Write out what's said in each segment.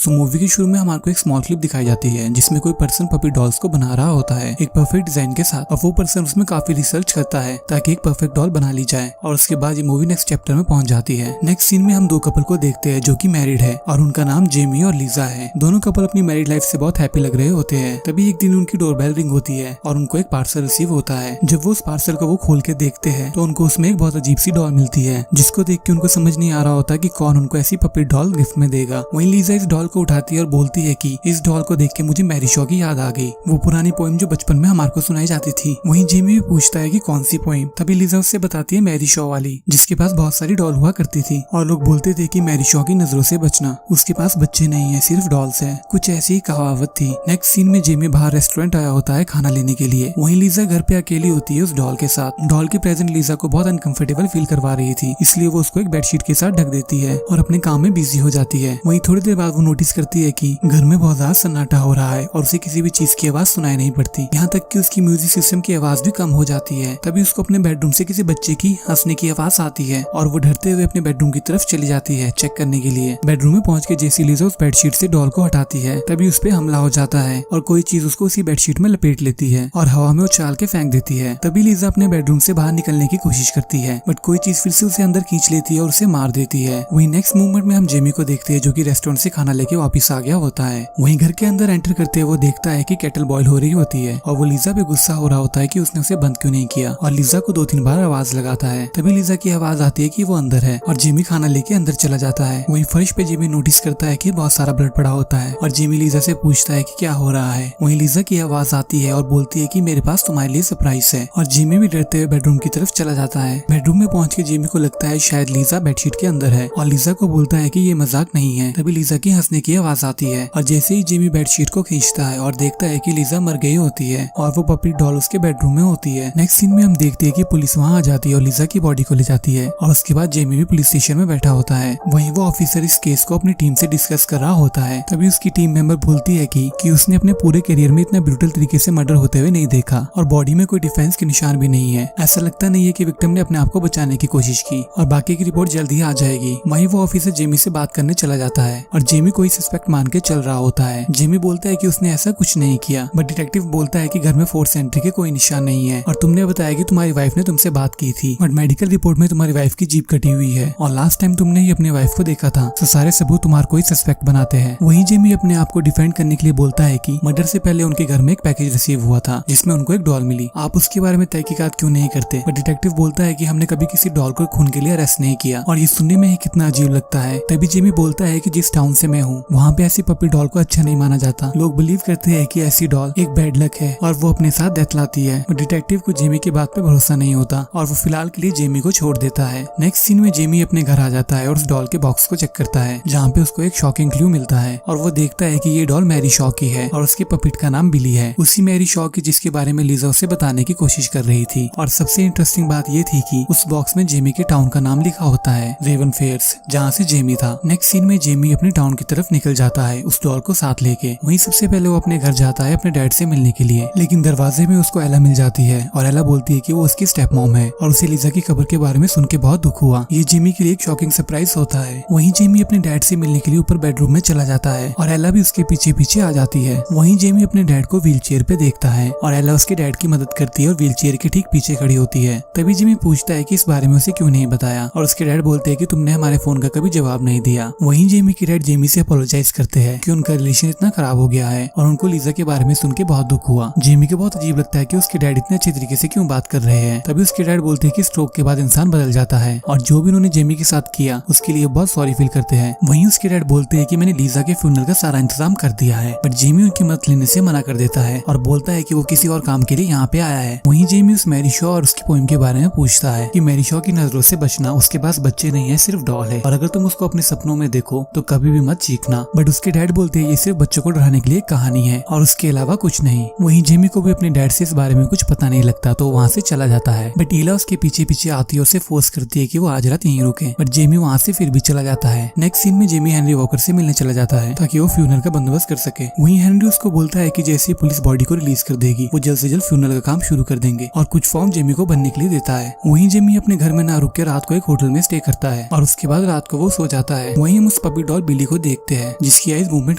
सो movie के शुरू में हमारे को एक स्मॉल क्लिप दिखाई जाती है जिसमें कोई पर्सन पपी डॉल्स को बना रहा होता है एक परफेक्ट डिजाइन के साथ। और वो पर्सन उसमें काफी रिसर्च करता है ताकि एक परफेक्ट डॉल बना ली जाए। और उसके बाद ये मूवी नेक्स्ट चैप्टर में पहुंच जाती है। नेक्स्ट सीन में हम दो कपल को देखते हैं जो कि मैरिड है और उनका नाम जेमी और लीजा है। दोनों कपल अपनी मैरिड लाइफ से बहुत हैप्पी लग रहे होते हैं। तभी एक दिन उनकी डोरबेल रिंग होती है और उनको एक पार्सल रिसीव होता है। जब वो उस पार्सल को वो खोल के देखते हैं तो उनको उसमें एक बहुत अजीब सी डॉल मिलती है जिसको देख के उनको समझ नहीं आ रहा होता कि कौन उनको ऐसी पपी डॉल गिफ्ट में देगा। वहीं लीजा इस डॉल को उठाती है और बोलती है कि इस डॉल को देख के मुझे मैरी शॉ की याद आ गई, वो पुरानी पोएम जो बचपन में हमारे को सुनाई जाती थी। वहीं जेमी भी पूछता है कि कौन सी पोएम। तभी लीजा उससे बताती है मैरी शॉ वाली, जिसके पास बहुत सारी डॉल हुआ करती थी और लोग बोलते थे कि मैरी शॉ की नजरों से बचना, उसके पास बच्चे नहीं है सिर्फ डॉल्स है। कुछ ऐसी ही कहावत थी। नेक्स्ट सीन में जेमी बाहर रेस्टोरेंट आया होता है खाना लेने के लिए। वहीं लीजा घर पे अकेली होती है उस डॉल के साथ। डॉल की प्रेजेंट लीजा को बहुत अनकंफर्टेबल फील करवा रही थी, इसलिए वो उसको एक बेडशीट के साथ ढक देती है और अपने काम में बिजी हो जाती है। वहीं थोड़ी देर बाद वो नोटिस करती है कि घर में बहुत ज्यादा सन्नाटा हो रहा है और उसे किसी भी चीज की आवाज सुनाई नहीं पड़ती, यहाँ तक कि उसकी म्यूजिक सिस्टम की आवाज भी कम हो जाती है। तभी उसको अपने बेडरूम से किसी बच्चे की हंसने की आवाज आती है और वो डरते हुए अपने बेडरूम की तरफ चली जाती है चेक करने के लिए। बेडरूम में पहुंच के जैसी लीजा उस बेडशीट से डॉल को हटाती है तभी उस पे हमला हो जाता है और कोई चीज उसको उसी बेडशीट में लपेट लेती है और हवा में उछाल के फेंक देती है। तभी लीजा अपने बेडरूम से बाहर निकलने की कोशिश करती है बट कोई चीज फिर से उसे अंदर खींच लेती है और उसे मार देती है। वही नेक्स्ट मूवमेंट में हम जेमी को देखते हैं जो कि रेस्टोरेंट से खाना लेके वापस आ गया होता है। वहीं घर के अंदर एंटर करते हुए वो देखता है कि केटल बॉईल हो रही होती है और वो लीजा पे गुस्सा हो रहा होता है कि उसने उसे बंद क्यों नहीं किया और लीजा को 2-3 बार आवाज लगाता है। तभी लीजा की आवाज आती है कि वो अंदर है और जेमी खाना लेके अंदर चला जाता है। वहीं फर्श पे जेमी नोटिस करता है कि बहुत सारा ब्लड पड़ा होता है और जेमी लीजा से पूछता है कि क्या हो रहा है। वहीं लीजा की आवाज आती है और बोलती है कि मेरे पास तुम्हारे लिए सरप्राइज है और जेमी भी डरते हुए बेडरूम की तरफ चला जाता है। बेडरूम में पहुंच के जेमी को लगता है शायद लीजा बेडशीट के अंदर है और लीजा को बोलता है कि ये मजाक नहीं है। तभी लीजा की हंसने की आवाज आती है और जैसे ही जेमी बेडशीट को खींचता है और देखता है कि लीजा मर गई होती है और वो पपी डॉल उसके बेडरूम में होती है। नेक्स्ट सीन में हम देखते हैं कि पुलिस वहां आ जाती है और लीजा की बॉडी को ले जाती है और उसके बाद जेमी भी पुलिस स्टेशन में बैठा होता है। वहीं वो ऑफिसर इस केस को अपनी टीम से डिस्कस कर रहा होता है। तभी उसकी टीम मेंबर बोलती है कि उसने अपने पूरे करियर में इतना ब्रूटल तरीके से मर्डर होते हुए नहीं देखा और बॉडी में कोई डिफेंस के निशान भी नहीं है। ऐसा लगता नहीं है कि विक्टिम ने अपने आप को बचाने की कोशिश की और बाकी की रिपोर्ट जल्द ही आ जाएगी। वहीं वो ऑफिसर जेमी से बात करने चला जाता है और जेमी कोई सस्पेक्ट मान के चल रहा होता है। जेमी बोलता है कि उसने ऐसा कुछ नहीं किया बट डिटेक्टिव बोलता है कि घर में फोर्स एंट्री के कोई निशान नहीं है और तुमने बताया कि तुम्हारी वाइफ ने तुमसे बात की थी बट मेडिकल रिपोर्ट में तुम्हारी वाइफ की जीभ कटी हुई है और लास्ट टाइम तुमने ही अपनी वाइफ को देखा था, तो सारे सबूत तुम्हारे को ही सस्पेक्ट बनाते हैं। वहीं जेमी अपने आप को डिफेंड करने के लिए बोलता है कि मर्डर से पहले उनके घर में एक पैकेज रिसीव हुआ था जिसमें उनको एक डॉल मिली, आप उसके बारे में तहकीकात क्यों नहीं करते। बट डिटेक्टिव बोलता है कि हमने कभी किसी डॉल को खून के लिए अरेस्ट नहीं किया और ये सुनने में ही कितना अजीब लगता है। तभी जेमी बोलता है कि जिस टाउन से मैं हूँ वहाँ पे ऐसी पपी डॉल को अच्छा नहीं माना जाता, लोग बिलीव करते हैं कि ऐसी डॉल एक बैड लक है और वो अपने साथ डेथ लाती है। और डिटेक्टिव को जेमी की बात पे भरोसा नहीं होता और वो फिलहाल के लिए जेमी को छोड़ देता है। नेक्स्ट सीन में जेमी अपने घर आ जाता है और उस डॉल के बॉक्स को चेक करता है जहाँ पे उसको एक शॉकिंग क्लू मिलता है और वो देखता है कि ये डॉल मैरी शॉ की है और उसके पपिट का नाम बिली है, उसी मैरी शॉ की जिसके बारे में लीजा उसे बताने की कोशिश कर रही थी। और सबसे इंटरेस्टिंग बात ये थी कि उस बॉक्स में जेमी के टाउन का नाम लिखा होता है, रेवन फेयर्स, जहाँ से जेमी था। नेक्स्ट सीन में जेमी अपने टाउन की तरफ निकल जाता है उस डॉल को साथ लेके। वहीं सबसे पहले वो अपने घर जाता है अपने डैड से मिलने के लिए, लेकिन दरवाजे में उसको एला मिल जाती है और एला बोलती है कि वो उसकी स्टेप मॉम है और उसे लीजा की खबर के बारे में सुन के बहुत दुख हुआ। ये जेमी के लिए एक शॉकिंग सरप्राइज होता है। वहीं जेमी अपने डैड से मिलने के लिए ऊपर बेडरूम में चला जाता है और एला भी उसके पीछे पीछे आ जाती है। वहीं जेमी अपने डैड को व्हील चेयर पे देखता है और एला उसके डैड की मदद करती है और व्हील चेयर के ठीक पीछे खड़ी होती है। तभी जेमी पूछता है कि इस बारे में उसे क्यों नहीं बताया और उसके डैड बोलते हैं कि तुमने हमारे फोन का कभी जवाब नहीं दिया। वहीं जेमी के डैड जेमी से अपोलोजाइज करते हैं कि उनका रिलेशन इतना खराब हो गया है और उनको लीजा के बारे में सुन के बहुत दुख हुआ। जेमी को बहुत अजीब लगता है कि उसके डैड इतने अच्छे तरीके से क्यों बात कर रहे हैं। तभी उसके डैड बोलते हैं कि स्ट्रोक के बाद इंसान बदल जाता है और जो भी उन्होंने जेमी के साथ किया उसके लिए बहुत सॉरी फील करते हैं। वहीं उसके डैड बोलते हैं कि मैंने लीजा के फ्यूनरल का सारा इंतजाम कर दिया है बट जेमी उनकी मदद लेने से मना कर देता है और बोलता है कि वो किसी और काम के लिए यहाँ पे आया है। वहीं जेमी उस मैरी शॉ और उसकी पोएम के बारे में पूछता है कि मैरी शॉ की नजरों से बचना, उसके पास बच्चे नहीं है सिर्फ डॉल है और अगर तुम उसको अपने सपनों में देखो तो कभी भी मत चीखना। बट उसके डैड बोलते हैं ये सिर्फ बच्चों को डराने के लिए कहानी है और उसके अलावा कुछ नहीं। वहीं जेमी को भी अपने डैड से इस बारे में कुछ पता नहीं लगता तो वहाँ से चला जाता है बट ईला उसके पीछे पीछे आती है और उसे फोर्स करती है कि वो आज रात यहीं रुके बट जेमी वहाँ से फिर भी चला जाता है। नेक्स्ट सीन में जेमी हेनरी वॉकर से मिलने चला जाता है ताकि वो फ्यूनरल का बंदोबस्त कर सके। वहीं हेनरी उसको बोलता है कि जैसे ही पुलिस बॉडी को रिलीज कर देगी वो जल्द से जल्द फ्यूनरल का काम शुरू कर देंगे और कुछ फॉर्म जेमी को भरने के लिए देता है। वहीं जेमी अपने घर में ना रुक के रात को एक होटल में स्टे करता है और उसके बाद रात को वो सो जाता है। वहीं हम उस पपी डॉल बिली को देखते देखते हैं जिसकी आइज मूवमेंट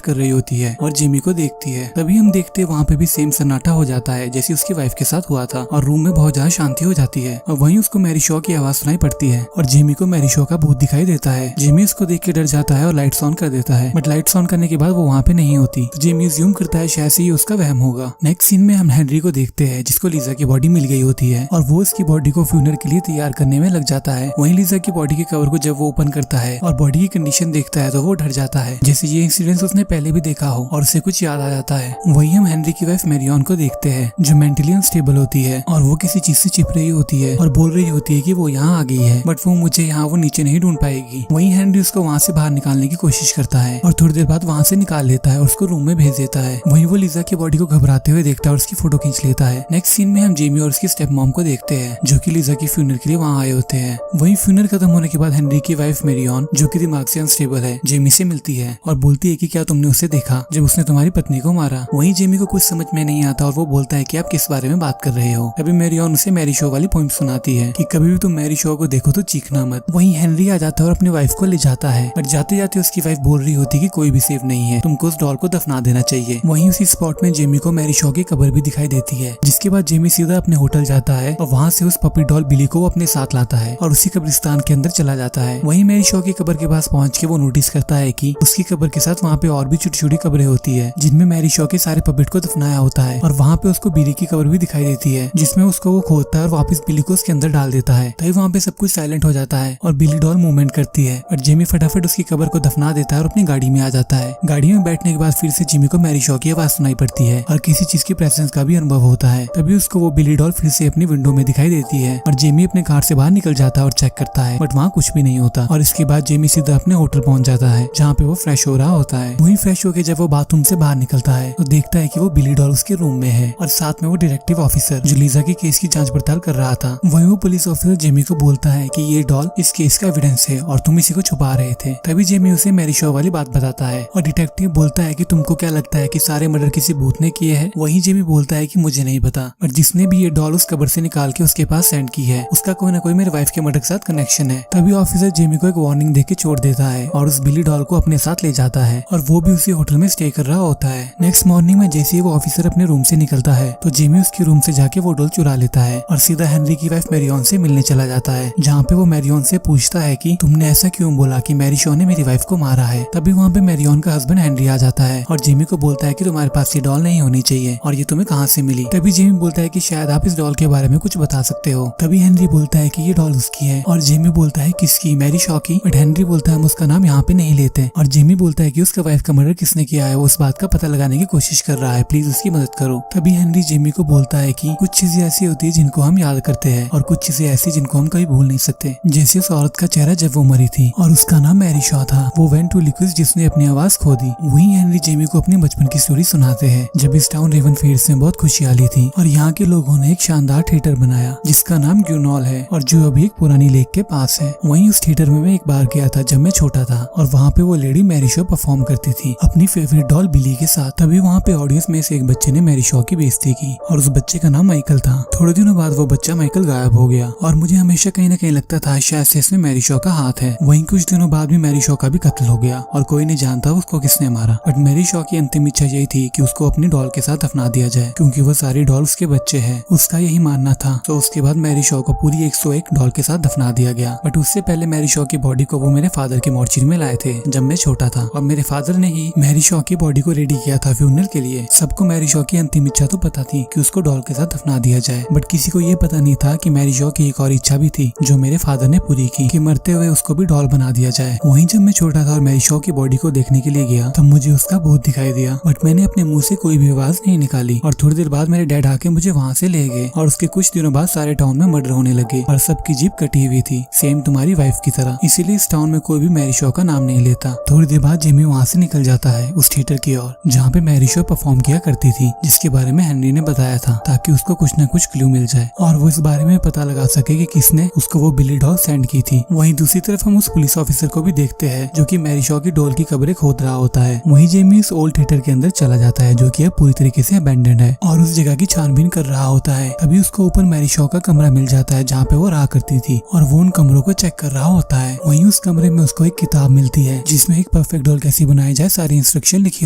कर रही होती है और जेमी को देखती है। तभी हम देखते हैं वहाँ पे भी सेम सन्नाटा हो जाता है जैसे उसकी वाइफ के साथ हुआ था और रूम में बहुत ज्यादा शांति हो जाती है। और वहीं उसको मैरी शॉ की आवाज सुनाई पड़ती है और जेमी को मैरी शॉ का भूत दिखाई देता है। जेमी उसको देख के डर जाता है और लाइट्स ऑन कर देता है, बट लाइट्स ऑन करने के बाद वो वहाँ पे नहीं होती। तो जेमी अज्यूम करता है शायद से ही उसका वहम होगा। नेक्स्ट सीन में हम हेनरी को देखते हैं जिसको लीजा की बॉडी मिल गई होती है और वो उसकी बॉडी को फ्यूनर के लिए तैयार करने में लग जाता है। वहीं लीजा की बॉडी के कवर को जब वो ओपन करता है और बॉडी की कंडीशन देखता है तो वो डर जाता है जैसे ये इंसिडेंट उसने पहले भी देखा हो और उसे कुछ याद आ जाता है। वहीं हम हेनरी की वाइफ मैरियन को देखते हैं जो मेंटली अनस्टेबल होती है और वो किसी चीज से चिप रही होती है और बोल रही होती है कि वो यहाँ आ गई है बट वो मुझे यहाँ वो नीचे नहीं ढूंढ पाएगी। वहीं हेनरी उसको वहाँ से बाहर निकालने की कोशिश करता है और थोड़ी देर बाद वहाँ से निकाल लेता है और उसको रूम में भेज देता है। वहीं वो लीजा की बॉडी को घबराते हुए देखता है और उसकी फोटो खींच लेता है। नेक्स्ट सीन में हम जेमी और उसकी स्टेप मॉम को देखते हैं जो कि लीजा की फ्यूनर के लिए वहाँ आए होते हैं। वहीं फ्यूनर खत्म होने के बाद हेनरी की वाइफ मैरियन जो कि दिमाग से अनस्टेबल है जेमी से मिलती है और बोलती है कि क्या तुमने उसे देखा जब उसने तुम्हारी पत्नी को मारा। वहीं जेमी को कुछ समझ में नहीं आता और वो बोलता है कि आप किस बारे में बात कर रहे हो। अभी मैरियन उसे मैरी शॉ वाली पॉइंट सुनाती है कि कभी भी तुम मैरी शॉ को देखो तो चीखना मत। वहीं हेनरी आ जाता है और अपनी वाइफ को ले जाता है बट जाते जाते उसकी वाइफ बोल रही होती कि कोई भी सेफ नहीं है, तुमको उस डॉल को दफना देना चाहिए। वहीं उसी स्पॉट में जेमी को मैरी शॉ की कब्र भी दिखाई देती है जिसके बाद जेमी सीधा अपने होटल जाता है और वहाँ से उस पपी डॉल बिली को अपने साथ लाता है और उसी कब्रिस्तान के अंदर चला जाता है। वहीं मैरी शॉ की कब्र के पास पहुंच के वो नोटिस करता है कि उसकी कब्र के साथ वहाँ पे और भी छोटी छोटी कब्रें होती है जिनमें मैरी शॉ के सारे पपेट को दफनाया होता है और वहाँ पे उसको बिली की कब्र भी दिखाई देती है जिसमें उसको वो खोदता है और वापस बिली को उसके अंदर डाल देता है। तभी वहाँ पे सब कुछ साइलेंट हो जाता है और बिली डॉल मूवमेंट करती है और जेमी फटाफट उसकी कब्र को दफना देता है और अपनी गाड़ी में आ जाता है। गाड़ी में बैठने के बाद फिर से जेमी को मैरी शॉ की आवाज सुनाई पड़ती है और किसी चीज की प्रेजेंस का भी अनुभव होता है। तभी उसको वो बिली डॉल फिर से अपनी विंडो में दिखाई देती है और जेमी अपने कार से बाहर निकल जाता है और चेक करता है बट वहाँ कुछ भी नहीं होता और इसके बाद जेमी सीधा अपने होटल पहुंच जाता है जहाँ पे वो फ्रेश हो रहा होता है। वहीं फ्रेश होकर जब वो बाथरूम से बाहर निकलता है तो देखता है कि वो बिली डॉल उसके रूम में है और साथ में वो डिटेक्टिव ऑफिसर जो लीजा के केस की जांच पड़ताल कर रहा था। वहीं वो पुलिस ऑफिसर जेमी को बोलता है कि ये डॉल इस केस का एविडेंस है और तुम इसी को छुपा रहे थे। तभी जेमी उसे मैरी शॉ वाली बात बताता है और डिटेक्टिव बोलता है कि तुमको क्या लगता है कि सारे मर्डर किसी भूत ने किए हैं। वहीं जेमी बोलता है कि मुझे नहीं पता बट जिसने भी ये डॉल उस कब्र से निकाल के उसके पास सेंड की है उसका कोई ना कोई मेरे वाइफ के मर्डर के साथ कनेक्शन है। तभी ऑफिसर जेमी को एक वार्निंग देके छोड़ देता है और उस बिली डॉल को अपने साथ ले जाता है और वो भी उसी होटल में स्टे कर रहा होता है। नेक्स्ट मॉर्निंग में जैसे ही वो ऑफिसर अपने रूम से निकलता है तो जेमी उसके रूम से जाके वो डॉल चुरा लेता है और सीधा हेनरी की वाइफ मैरियन से मिलने चला जाता है जहाँ पे वो मैरियन से पूछता है कि तुमने ऐसा क्यों बोला कि मैरी शॉ ने मेरी वाइफ को मारा है। तभी वहाँ पे मैरियन का हस्बैंड हेनरी आ जाता है और जेमी को बोलता है कि तुम्हारे पास ये डॉल नहीं होनी चाहिए और ये तुम्हें कहाँ से मिली। तभी जेमी बोलता है कि शायद आप इस डॉल के बारे में कुछ बता सकते हो। तभी हेनरी बोलता है कि ये डॉल उसकी है और जेमी बोलता है किसकी, मैरी शॉ की। बट हेनरी बोलता है हम उसका नाम यहाँ पे नहीं लेते और जेमी बोलता है कि उसका वाइफ का मर्डर किसने किया है वो उस बात का पता लगाने की कोशिश कर रहा है, प्लीज उसकी मदद करो। तभी हेनरी जेमी को बोलता है कि कुछ चीजें ऐसी होती है जिनको हम याद करते हैं और कुछ चीजें ऐसी जिनको हम कभी भूल नहीं सकते, जैसे उस औरत का चेहरा जब वो मरी थी और उसका नाम मैरी शॉ था, वो वेंट टू लिक्विड जिसने अपनी आवाज खो दी। वहीं हेनरी जेमी को अपनी बचपन की स्टोरी सुनाते हैं जब इस टाउन रेवनफील्ड्स में बहुत खुशहाली थी और यहाँ के लोगों ने एक शानदार थिएटर बनाया जिसका नाम ग्यूनॉल है और जो अभी एक पुरानी लेक के पास है। वहीं उस थिएटर में मैं एक बार गया था जब मैं छोटा था और वहाँ पे वो लेडी मैरी शॉ परफॉर्म करती थी अपनी फेवरेट डॉल बिली के साथ। तभी वहाँ पे ऑडियंस में से एक बच्चे ने मैरी शॉ की बेइज्जती की और उस बच्चे का नाम माइकल था। थोड़े दिनों बाद वो बच्चा माइकल गायब हो गया और मुझे हमेशा कहीं ना कहीं लगता था शायद से इसमें मैरी शॉ का हाथ है। वहीं कुछ दिनों बाद भी मैरी शॉ का भी कत्ल हो गया और कोई नहीं जानता उसको किसने मारा। बट मैरी शॉ की अंतिम इच्छा यही थी कि उसको अपनी डॉल के साथ दफना दिया जाए क्योंकि वो सारी डॉल उसके बच्चे हैं, उसका यही मानना था। तो उसके बाद मैरी शॉ को पूरी 101 डॉल के साथ दफना दिया गया। बट उससे पहले मैरी शॉ की बॉडी को वो मेरे फादर के मॉर्चरी में लाए थे जब मैं छोटा था और मेरे फादर ने ही मैरी शॉ की बॉडी को रेडी किया था फ्यूनरल के लिए। सबको मैरी शॉ की अंतिम इच्छा तो पता थी कि उसको डॉल के साथ दफना दिया जाए बट किसी को ये पता नहीं था कि मैरी शॉ की एक और इच्छा भी थी जो मेरे फादर ने पूरी की कि मरते हुए उसको भी डॉल बना दिया जाए। वहीं जब मैं छोटा था और मैरी शॉ की बॉडी को देखने के लिए गया तब मुझे उसका भूत दिखाई दिया बट मैंने अपने मुंह से कोई भी आवाज नहीं निकाली और थोड़ी देर बाद मेरे डैड आके मुझे वहाँ से ले गए और उसके कुछ दिनों बाद सारे टाउन में मर्डर होने लगे और सबकी जीप कटी हुई थी सेम तुम्हारी वाइफ की तरह। इसीलिए इस टाउन में कोई भी मैरी शॉ का नाम नहीं लेता। थोड़ी देर बाद जेमी वहाँ से निकल जाता है उस थिएटर की ओर जहाँ पे मैरी शॉ परफॉर्म किया करती थी जिसके बारे में हेनरी ने बताया था ताकि उसको कुछ न कुछ क्लू मिल जाए और वो इस बारे में पता लगा सके कि किसने उसको वो बिली डॉल सेंड की थी। वहीं दूसरी तरफ हम उस पुलिस ऑफिसर को भी देखते हैं जो कि मैरी शॉ की डॉल की कब्रें खोद रहा होता है। वहीं जेमी इस ओल्ड थिएटर के अंदर चला जाता है जो कि अब पूरी तरीके से अबैंडन्ड है और उस जगह की छानबीन कर रहा होता है। तभी उसको ऊपर मैरी शॉ का कमरा मिल जाता है जहाँ पे वो रहा करती थी और वो उन कमरों को चेक कर रहा होता है। वहीं उस कमरे में उसको एक किताब मिलती है जिसमें एक परफेक्ट डॉल कैसी बनाई जाए सारी इंस्ट्रक्शन लिखी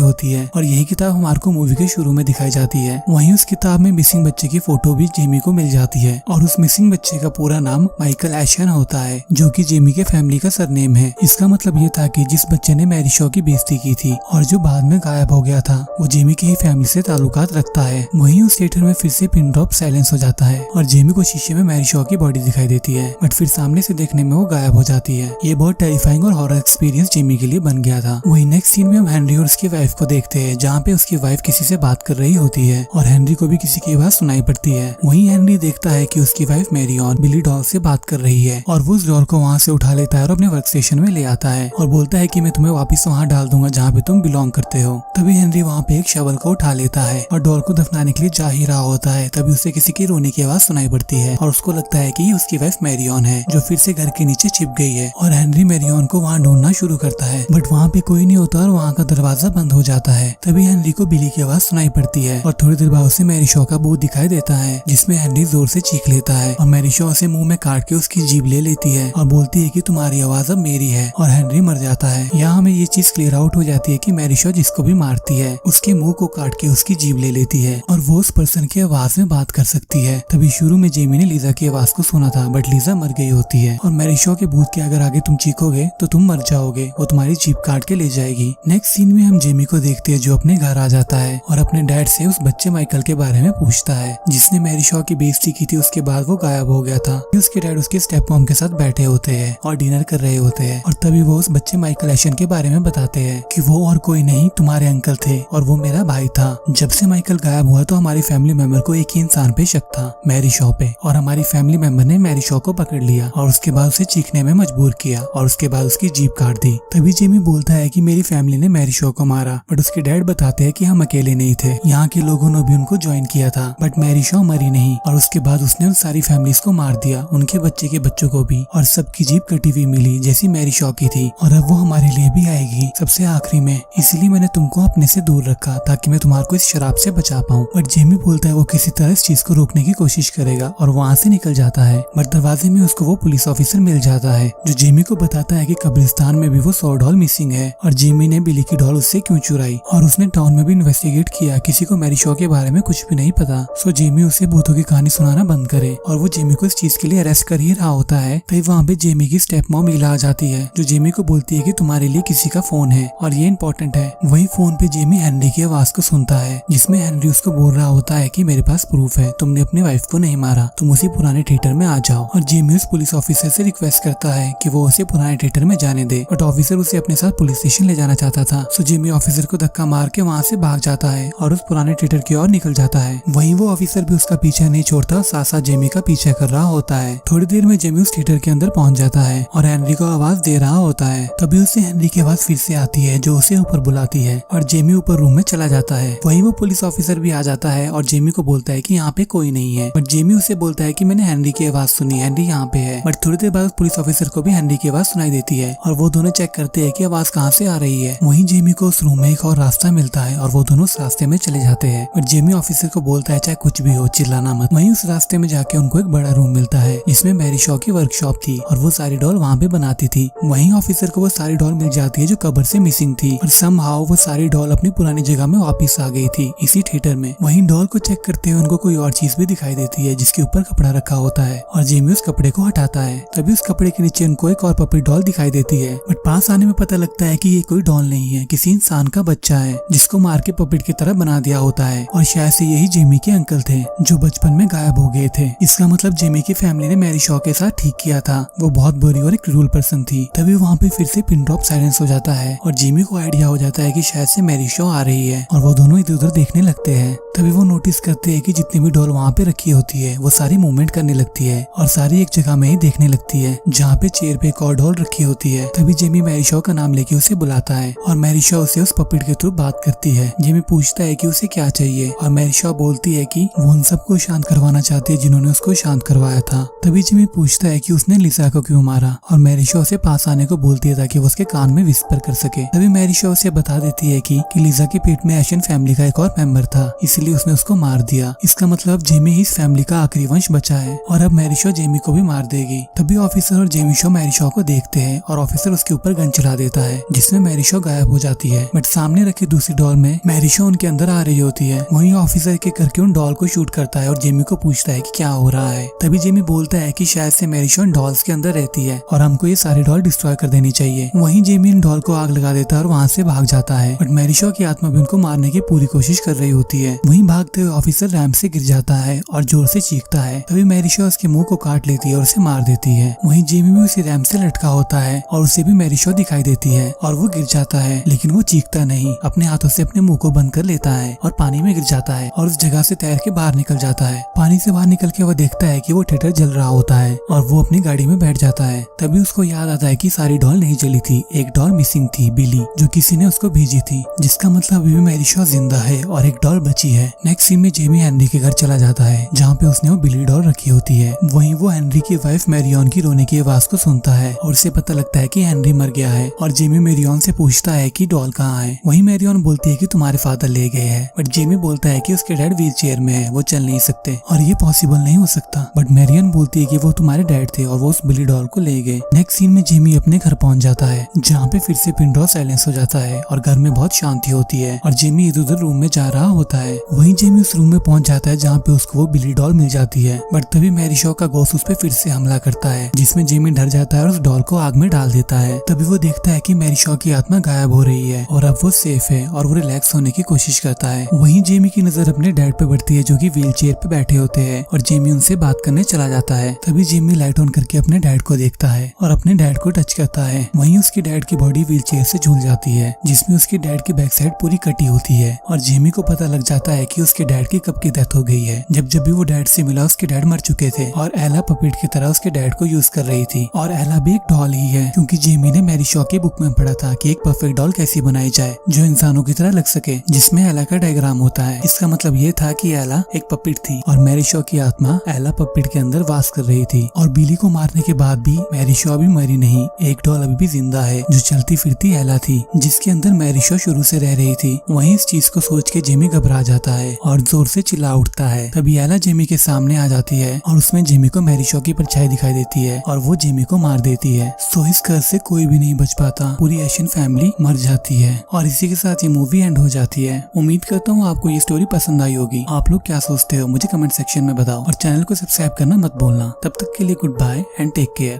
होती है और यही किताब हमारे को मूवी के शुरू में दिखाई जाती है। वहीं उस किताब में मिसिंग बच्चे की फोटो भी जेमी को मिल जाती है और उस मिसिंग बच्चे का पूरा नाम माइकल एशन होता है, जो कि जेमी के फैमिली का सरनेम है। इसका मतलब ये था कि जिस बच्चे ने मैरी शॉ की बेइज्जती की थी और जो बाद में गायब हो गया था वो जेमी की ही फैमिली से ताल्लुकात रखता है। वहीं उस थिएटर में फिर से पिन ड्रॉप साइलेंस हो जाता है और जेमी को शीशे में मैरी शॉ की बॉडी दिखाई देती है, बट फिर सामने से देखने में वो गायब हो जाती है। ये बहुत टेरिफाइंग और हॉरर एक्सपीरियंस जेमी के लिए बन गया था। वहीं नेक्स्ट सीन में हम हेनरी और उसकी वाइफ को देखते हैं, जहाँ पे उसकी वाइफ किसी से बात कर रही होती है और हेनरी को भी किसी की आवाज सुनाई पड़ती है। वहीं हेनरी देखता है कि उसकी वाइफ मैरियन बिली डॉल से बात कर रही है और वो उस डॉल को वहाँ से उठा लेता है और अपने वर्क स्टेशन में ले आता है और बोलता है कि मैं तुम्हें वापस वहाँ डाल दूंगा जहाँ पे तुम बिलोंग करते हो। तभी हेनरी वहाँ पे एक शवल को उठा लेता है और डॉल को दफनाने के लिए जा ही रहा होता है। तभी उसे किसी की रोने की आवाज सुनाई पड़ती है और उसको लगता है कि ये उसकी वाइफ मैरियन है जो फिर से घर के नीचे छिप गई है और हेनरी मैरियन को वहाँ ढूंढना शुरू करता है, बट वहाँ पे कोई नहीं होता और वहाँ का दरवाजा बंद हो जाता है। तभी हेनरी को बिली की आवाज सुनाई पड़ती है और थोड़ी देर बाद उसे मैरी शॉ का भूत दिखाई देता है, जिसमें हेनरी जोर से चीख लेता है और मैरी शॉ उसे मुंह में काट के उसकी जीभ ले लेती है और बोलती है कि तुम्हारी आवाज अब मेरी है और हेनरी मर जाता है। यहाँ हमें ये चीज क्लियर आउट हो जाती है कि मैरी शॉ जिसको भी मारती है उसके मुंह को काट के उसकी जीभ ले लेती है और वो उस पर्सन की आवाज में बात कर सकती है। तभी शुरू में जेमी ने लीजा की आवाज को सुना था, बट लीजा मर गई होती है और मैरी शॉ के भूत के अगर आगे तुम चीखोगे तो तुम मर जाओगे, वो तुम्हारी जीभ काट के ले जाएगी। नेक्स्ट सीन में हम जेमी को देखते हैं जो अपने घर आ जाता है और अपने डैड से उस बच्चे माइकल के बारे में पूछता है जिसने मैरी शॉ की बेइज्जती की थी। उसके बाद वो गायब हो गया था। उसके डैड उसके स्टेप मॉम के साथ बैठे होते हैं और डिनर कर रहे होते हैं और तभी वो उस बच्चे माइकल एशन के बारे में बताते हैं कि वो और कोई नहीं तुम्हारे अंकल थे और वो मेरा भाई था। जब से माइकल गायब हुआ तो हमारी फैमिली मेंबर को एक ही इंसान पे शक था, मैरी शॉ पे, और हमारी फैमिली मेंबर ने मैरी शॉ को पकड़ लिया और उसके बाद उसे चीखने में मजबूर किया और उसके बाद उसकी जीभ काट दी। तभी जेमी बोलता है कि मेरी फैमिली ने मैरी शॉ को मारा, बट उसके डैड बताते हैं कि हम अकेले नहीं थे, यहाँ के लोगों ने भी उनको ज्वाइन किया था, बट मैरी शॉ मरी नहीं और उसके बाद उसने उन सारी फैमिलीज को मार दिया, उनके बच्चे के बच्चों को भी, और सबकी जीभ कटी हुई मिली जैसी मैरी शॉ की थी और अब वो हमारे लिए भी आएगी सबसे आखिरी में, इसलिए मैंने तुमको अपने से दूर रखा ताकि मैं तुम्हारे को इस शराब से बचा पाऊँ। बट जेमी बोलता है वो किसी तरह इस चीज को रोकने की कोशिश करेगा और वहाँ से निकल जाता है, बट दरवाजे में उसको वो पुलिस ऑफिसर मिल जाता है जो जेमी को बताता है कि कब्रिस्तान में भी वो 100 डॉल मिसिंग है और जेमी ने बिली की डॉल उससे क्यों चुराई और उसने टाउन में भी इन्वेस्टिगेट किया, किसी को मैरी शॉ के बारे में कुछ भी नहीं पता। सो जेमी उसे भूतों की कहानी सुनाना बंद करे और वो जेमी को इस चीज के लिए अरेस्ट कर ही रहा होता है। तभी वहाँ पे जेमी की स्टेप मॉम लीला आ जाती है जो जेमी को बोलती है कि तुम्हारे लिए किसी का फोन है और ये इम्पोर्टेंट है। वही फोन पे जेमी हेनरी की आवाज को सुनता है जिसमें हेनरी उसको बोल रहा होता है कि मेरे पास प्रूफ है, तुमने अपनी वाइफ को नहीं मारा, तुम उसी पुराने थिएटर में आ जाओ। और जेमी उस पुलिस ऑफिसर से रिक्वेस्ट करता है कि वो उसे पुराने थिएटर में जाने दे, बट ऑफिसर उसे अपने साथ पुलिस स्टेशन ले जाना चाहता था। सो जेमी ऑफिसर को धक्का मार के वहाँ से भाग जाता है और उस पुराने थिएटर की ओर निकल जाता है। वहीं वो ऑफिसर भी उसका पीछा नहीं छोड़ता, साथ साथ जेमी का पीछा कर रहा होता है। थोड़ी देर में जेमी उस थिएटर के अंदर पहुंच जाता है और हेनरी को आवाज दे रहा होता है। तभी उसे हेनरी की आवाज फिर से आती है जो उसे ऊपर बुलाती है और जेमी ऊपर रूम में चला जाता है। वहीं वो पुलिस ऑफिसर भी आ जाता है और जेमी को बोलता है कि यहाँ पे कोई नहीं है, बट जेमी उसे बोलता है कि मैंने हेनरी की आवाज सुनी, हेनरी यहाँ पे है। बट थोड़ी देर बाद उस पुलिस ऑफिसर को भी हेनरी की आवाज सुनाई देती है और वो दोनों चेक करते हैं कि आवाज कहाँ से आ रही है। वहीं जेमी को उस रूम में एक और रास्ता मिलता है और वो दोनों उस रास्ते में चले जाते हैं, बट जेमी ऑफिसर को बोलता है चाहे कुछ भी हो चिल्लाना मत। वहीं उस रास्ते में जाके उनको एक बड़ा रूम मिलता है जिसमें मैरी शॉ की वर्कशॉप थी और वो सारी डॉल वहाँ पे बनाती थी। वहीं ऑफिसर को वो सारी डॉल मिल जाती है जो कब्र से मिसिंग थी और समहाउ वो सारी डॉल अपनी पुरानी जगह में वापस आ गई थी इसी थिएटर में। वहीं डॉल को चेक करते हुए उनको कोई और चीज भी दिखाई देती है जिसके ऊपर कपड़ा रखा होता है और जेमी उस कपड़े को हटाता है। तभी उस कपड़े के नीचे उनको एक और पपी डॉल दिखाई देती है, बट पास आने में पता लगता है कि ये कोई डॉल नहीं है, किसी इंसान का बच्चा है जिसको मार के पपेट की तरह बना दिया होता है और शायद से यही जेमी के अंकल थे जो बचपन में गायब हो गए थे। इसका मतलब जेमी की फैमिली ने मैरी शॉ के साथ ठीक किया था, वो बहुत बुरी और एक क्रूर पर्सन थी। तभी वहाँ पे फिर से पिन ड्रॉप साइलेंस हो जाता है और जेमी को आइडिया हो जाता है कि शायद से मैरी शॉ आ रही है और वो दोनों इधर उधर देखने लगते हैं। तभी वो नोटिस करते हैं कि जितनी भी डॉल वहाँ पे रखी होती है वो सारी मूवमेंट करने लगती है और सारी एक जगह में ही देखने लगती है जहाँ पे चेयर पे एक और डॉल रखी होती है। तभी जेमी मैरी शॉ का नाम लेके उसे बुलाता है और मैरी शॉ उसे उस पपेट के थ्रू बात करती है। जेमी पूछता है कि उसे क्या चाहिए और मैरी शॉ बोलती है कि वो उन सबको शांत करवाना चाहती है जिन्होंने उसको शांत करवाया था। तभी जेमी पूछता है कि उसने लिसा को क्यों मारा और मैरी शॉ उसे पास आने को बोलती है ताकि वो उसके कान में विस्पर कर सके। तभी मैरी शॉ उसे बता देती है कि लिसा के पेट में एशन फैमिली का एक और मेंबर था, इसलिए उसने उसको मार दिया। इसका मतलब जेमी ही इस फैमिली का आखिरी वंश बचा है और अब मैरी शॉ जेमी को भी मार देगी। तभी ऑफिसर और जेमी शॉ मैरी शॉ को देखते हैं और ऑफिसर उसके ऊपर गन चला देता है जिसमें मैरी शॉ गायब हो जाती है। बट सामने रखी दूसरी डॉल में मैरी शॉ उनके अंदर आ रही होती है। वहीं ऑफिसर के करके उन डॉल को शूट करता है और जेमी को पूछता है कि क्या हो रहा है। तभी जेमी बोलता है कि शायद से मैरी शॉ डॉल्स के अंदर रहती है और हमको ये सारी डॉल डिस्ट्रॉय कर देनी चाहिए। वहीं जेमी इन डॉल को आग लगा देता है और वहाँ से भाग जाता है। बट मैरी शॉ की आत्मा भी उनको मारने की पूरी कोशिश कर रही होती है। वहीं भागते हुए ऑफिसर रैंप से गिर जाता है और जोर से चीखता है। तभी मैरी शॉ उसके मुंह को काट लेती है और उसे मार देती है। वहीं जेमी भी उसी रैंप से लटका होता है और उसे भी मैरी शॉ दिखाई देती है और वो गिर जाता है, लेकिन वो चीखता नहीं, अपने हाथों से अपने मुंह को बंद कर लेता है और पानी में गिर जाता है और उस जगह से तैर के बाहर निकल जाता है। पानी से बाहर निकल के वो देखता है कि वो थिएटर जल रहा होता है और वो अपनी गाड़ी में बैठ जाता है। तभी उसको याद आता है कि सारी डॉल नहीं जली थी, एक डॉल मिसिंग थी, बिली, जो किसी ने उसको भेजी थी, जिसका मतलब अभी भी मैरी शॉ जिंदा है और एक डॉल बची है। नेक्स्ट सीन में जेमी हेनरी के घर चला जाता है जहाँ पे उसने वो बिली डॉल रखी होती है। वहीं वो हेनरी की वाइफ मैरियन की रोने की आवाज को सुनता है और उसे पता लगता है कि हेनरी मर गया है और जेमी मैरियन से पूछता है कि डॉल कहाँ है। वहीं मैरियन बोलती है कि तुम्हारे फादर ले गए हैं। बट जेमी बोलता है कि उसके डैड व्हील चेयर में है, वो चल नहीं सकते और ये पॉसिबल नहीं हो सकता। बट मैरियन बोलती है कि वो तुम्हारे डैड थे और वो उस बिली डॉल को ले गए। नेक्स्ट सीन में जेमी अपने घर पहुंच जाता है जहाँ पे फिर से पिन ड्रॉप साइलेंस हो जाता है और घर में बहुत शांति होती है और जेमी इधर उधर रूम में जा रहा होता है। वहीं जेमी उस रूम में पहुंच जाता है जहाँ पे उसको वो बिली डॉल मिल जाती है। बट तभी मैरी शॉ का घोस्ट उस पे फिर से हमला करता है जिसमें जेमी डर जाता है और उस डॉल को आग में डाल देता है। तभी वो देखता है कि मैरी शॉ की आत्मा गायब हो रही है और अब वो सेफ है और वो रिलैक्स होने की कोशिश करता है। वहीं जेमी की नजर अपने डैड पे बढ़ती है जो कि व्हील चेयर पे बैठे होते हैं और जेमी उनसे बात करने चला जाता है। तभी जेमी लाइट ऑन करके अपने डैड को देखता है और अपने डैड को टच करता है। वहीं उसकी डैड की बॉडी व्हील चेयर से झूल जाती है जिसमें उसकी डैड की बैक साइड पूरी कटी होती है और जेमी को पता लग जाता है कि उसके डैड की कब की डेथ हो गई है। जब भी वो डैड से मिला उसके डैड मर चुके थे और एला पपेट की तरह उसके डैड को यूज कर रही थी और एला भी एक डॉल ही है क्योंकि जेमी ने मैरी शॉ की बुक में पढ़ा था कि एक परफेक्ट डॉल कैसी बनाई जाए जो इंसानों की तरह लग सके, जिसमें एला का डायग्राम होता है। इसका मतलब ये था कि एला एक पपेट थी और मैरी शॉ की आत्मा एला पपेट के अंदर वास कर रही थी। और बिली को मारने के बाद भी मैरी शॉ भी मरी नहीं, एक डॉल अभी भी जिंदा है जो चलती फिरती एला थी जिसके अंदर मैरी शॉ शुरू से रह रही थी। वहीं इस चीज को सोच के जेमी घबरा जाता है और जोर से चिल्ला उठता है। तभी एला जेमी के सामने आ जाती है और उसमें जेमी को मैरी शॉ की परछाई दिखाई देती है और वो जेमी को मार देती है। सो इस घर से कोई भी नहीं बच पाता, पूरी एशियन फैमिली मर जाती है और इसी के साथ ये मूवी एंड हो जाती है। उम्मीद करता हूँ आपको ये स्टोरी पसंद आई होगी। आप लोग क्या सोचते हो मुझे कमेंट सेक्शन में बताओ और चैनल को सब्सक्राइब करना मत भूलना। तब तक के लिए good bye and take care.